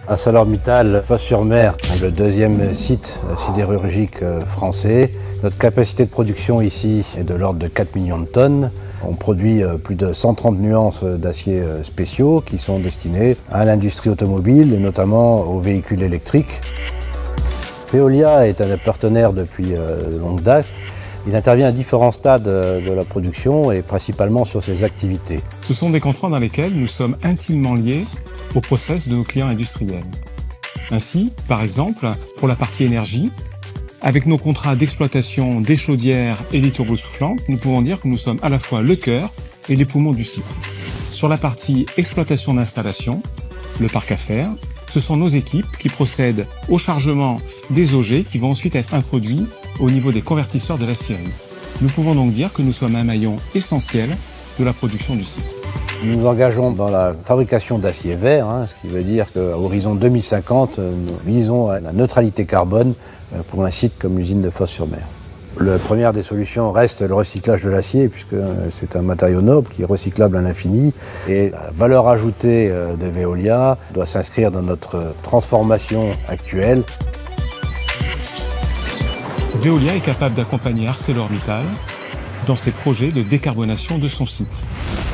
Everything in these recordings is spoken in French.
ArcelorMittal Fos-sur-Mer, le deuxième site sidérurgique français. Notre capacité de production ici est de l'ordre de 4 millions de tonnes. On produit plus de 130 nuances d'aciers spéciaux qui sont destinés à l'industrie automobile et notamment aux véhicules électriques. Veolia est un partenaire depuis de longue date. Il intervient à différents stades de la production et principalement sur ses activités. Ce sont des contrats dans lesquels nous sommes intimement liés au process de nos clients industriels. Ainsi, par exemple, pour la partie énergie, avec nos contrats d'exploitation des chaudières et des turbosoufflantes, nous pouvons dire que nous sommes à la fois le cœur et les poumons du site. Sur la partie exploitation d'installation, le parc à faire, ce sont nos équipes qui procèdent au chargement des objets qui vont ensuite être introduits au niveau des convertisseurs de l'acierie. Nous pouvons donc dire que nous sommes un maillon essentiel de la production du site. Nous nous engageons dans la fabrication d'acier vert, ce qui veut dire qu'à horizon 2050, nous visons à la neutralité carbone pour un site comme l'usine de Fos-sur-Mer. La première des solutions reste le recyclage de l'acier, puisque c'est un matériau noble qui est recyclable à l'infini. Et la valeur ajoutée de Veolia doit s'inscrire dans notre transformation actuelle. Veolia est capable d'accompagner ArcelorMittal dans ses projets de décarbonation de son site,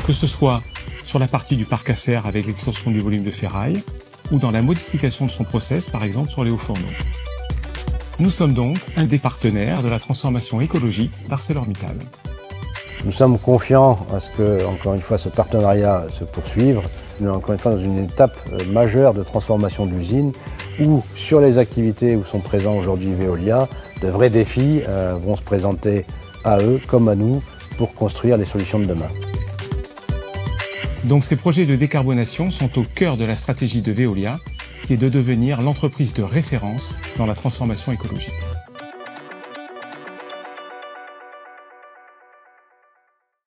que ce soit sur la partie du parc à fer avec l'extension du volume de ferraille ou dans la modification de son process, par exemple sur les hauts fourneaux. Nous sommes donc un des partenaires de la transformation écologique d'ArcelorMittal. Nous sommes confiants à ce que, encore une fois, ce partenariat se poursuive. Nous sommes encore une fois dans une étape majeure de transformation de l'usine où, sur les activités où sont présents aujourd'hui Veolia, de vrais défis vont se présenter à eux comme à nous pour construire les solutions de demain. Donc ces projets de décarbonation sont au cœur de la stratégie de Veolia, qui est de devenir l'entreprise de référence dans la transformation écologique.